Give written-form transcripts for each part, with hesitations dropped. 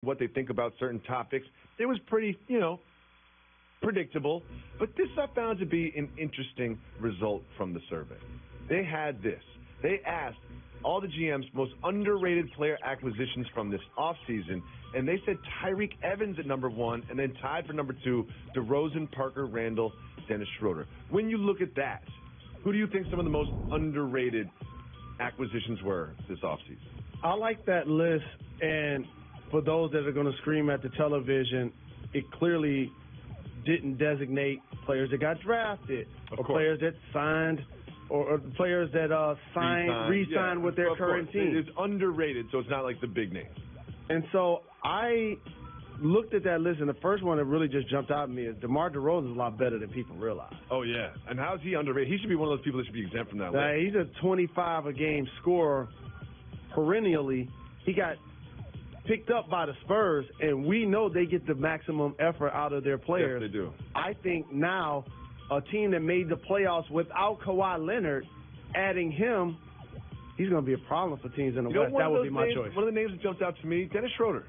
what they think about certain topics. It was pretty, predictable. But this I found to be an interesting result from the survey. They had this. They asked all the GM's most underrated player acquisitions from this offseason, and they said Tyreek Evans at number 1, and then tied for number 2, DeRozan, Parker, Randall, Dennis Schroeder. When you look at that, who do you think some of the most underrated acquisitions were this offseason? I like that list, and for those that are going to scream at the television, it clearly didn't designate players that got drafted or players that signed or players that re-signed with their current team. It's underrated, so it's not like the big names. And so I looked at that list, and the first one that really just jumped out at me is DeMar DeRozan is a lot better than people realize. Oh, yeah. And how is he underrated? He should be one of those people that should be exempt from that list. He's a 25-a-game scorer perennially. He got picked up by the Spurs, and we know they get the maximum effort out of their players. Yes, they do. I think now a team that made the playoffs without Kawhi Leonard, adding him, he's going to be a problem for teams in the West. That would be my choice. One of the names that jumped out to me, Dennis Schroeder.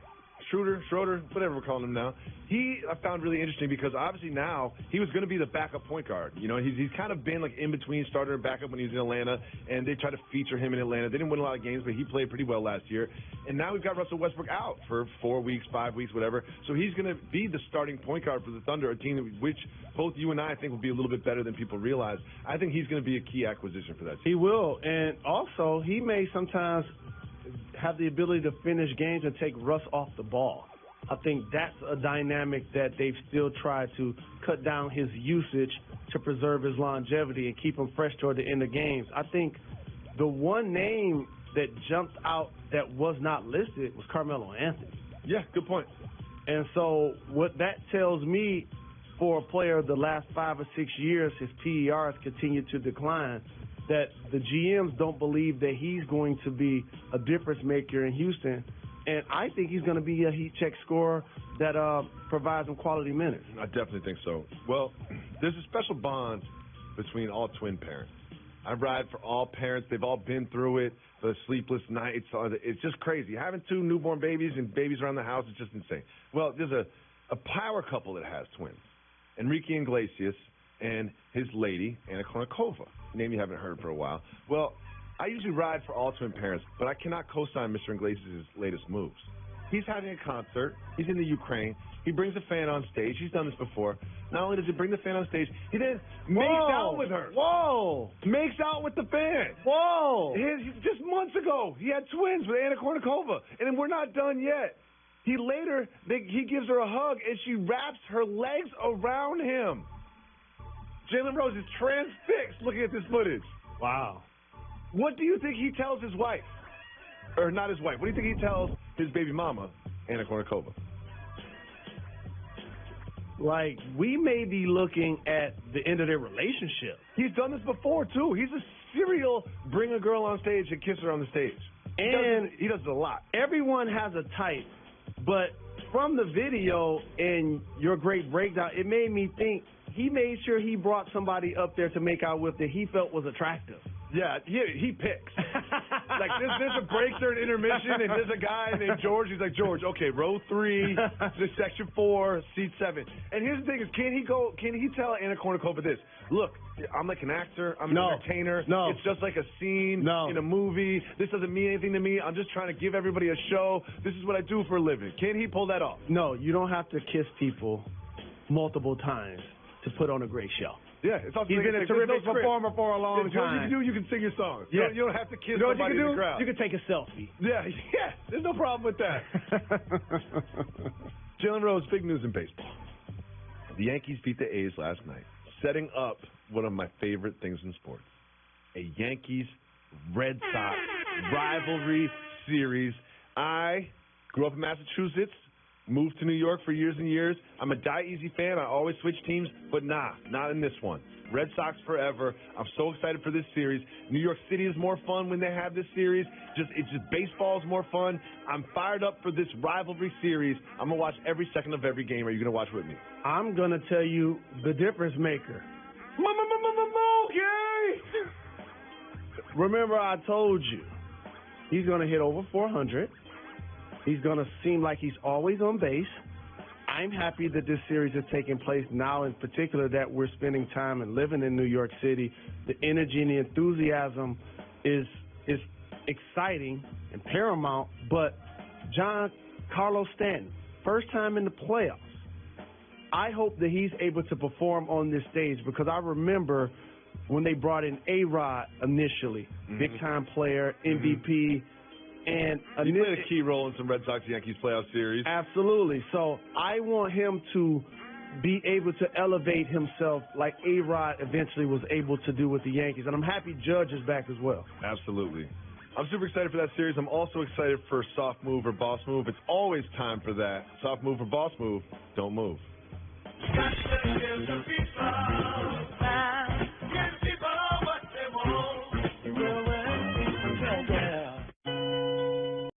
Schroeder, whatever we're calling him now. I found really interesting because obviously now he was going to be the backup point guard. He's kind of been like in between starter and backup when he was in Atlanta, and they tried to feature him in Atlanta. They didn't win a lot of games, but he played pretty well last year. And now we've got Russell Westbrook out for 4 weeks, 5 weeks, whatever. So he's going to be the starting point guard for the Thunder, a team which both you and I think will be a little bit better than people realize. I think he's going to be a key acquisition for that team. He will, and also he may sometimes have the ability to finish games and take Russ off the ball. I think that's a dynamic that they've still tried to cut down his usage to preserve his longevity and keep him fresh toward the end of games. I think the one name that jumped out that was not listed was Carmelo Anthony. Yeah, good point. And so what that tells me, for a player the last 5 or 6 years, his PER has continued to decline, that the GMs don't believe that he's going to be a difference maker in Houston. And I think he's going to be a heat check scorer that provides them quality minutes. I definitely think so. Well, there's a special bond between all twin parents. I ride for all parents. They've all been through it, the sleepless nights. It's just crazy. Having 2 newborn babies and babies around the house is just insane. Well, there's a power couple that has twins, Enrique Iglesias and his lady, Anna Kournikova, a name you haven't heard for a while. Well, I usually ride for all twin parents, but I cannot co-sign Mr. Iglesias' latest moves. He's having a concert. He's in the Ukraine. He brings a fan on stage. He's done this before. Not only does he bring the fan on stage, he then makes out with her. Whoa! Makes out with the fan. Whoa! Just months ago, he had twins with Anna Kournikova, and we're not done yet. He gives her a hug, and she wraps her legs around him. Jalen Rose is transfixed looking at this footage. Wow. What do you think he tells his wife? Or not his wife. What do you think he tells his baby mama, Anna Kournikova? Like, we may be looking at the end of their relationship. He's done this before, too. He's a serial bring a girl on stage and kiss her on the stage. And he does it a lot. Everyone has a type, but from the video and your great breakdown, it made me think he made sure he brought somebody up there to make out with that he felt was attractive. Yeah, he picks. Like, there's a break during intermission, and there's a guy named George. He's like, George, okay, row 3, section 4, seat 7. And here's the thing is, can he tell Anna Kournikova this? Look, I'm like an actor. I'm an entertainer. No. It's just like a scene in a movie. This doesn't mean anything to me. I'm just trying to give everybody a show. This is what I do for a living. Can he pull that off? No, you don't have to kiss people multiple times to put on a great show. Yeah, it's also he's been a terrific performer for a long time. You can sing your songs. Yeah. You don't have to kiss somebody in the crowd. You can take a selfie. Yeah, there's no problem with that. Jalen Rose, big news in baseball. The Yankees beat the A's last night, setting up one of my favorite things in sports, a Yankees-Red Sox rivalry series. I grew up in Massachusetts, moved to New York for years and years. I'm a die-easy fan. I always switch teams, but not in this one. Red Sox forever. I'm so excited for this series. New York City is more fun when they have this series. Baseball is more fun. I'm fired up for this rivalry series. I'm going to watch every second of every game. Are you going to watch with me? I'm going to tell you the difference maker. Okay. Remember I told you he's going to hit over 400. He's going to seem like he's always on base. I'm happy that this series is taking place now, in particular that we're spending time and living in New York City. The energy and the enthusiasm is exciting and paramount, but Giancarlo Stanton, first time in the playoffs. I hope that he's able to perform on this stage, because I remember when they brought in A-Rod initially, big-time player, MVP, and he played a key role in some Red Sox-Yankees playoff series. Absolutely. So I want him to be able to elevate himself like A-Rod eventually was able to do with the Yankees, and I'm happy Judge is back as well. Absolutely. I'm super excited for that series. I'm also excited for soft move or boss move. It's always time for that. Soft move or boss move, don't move.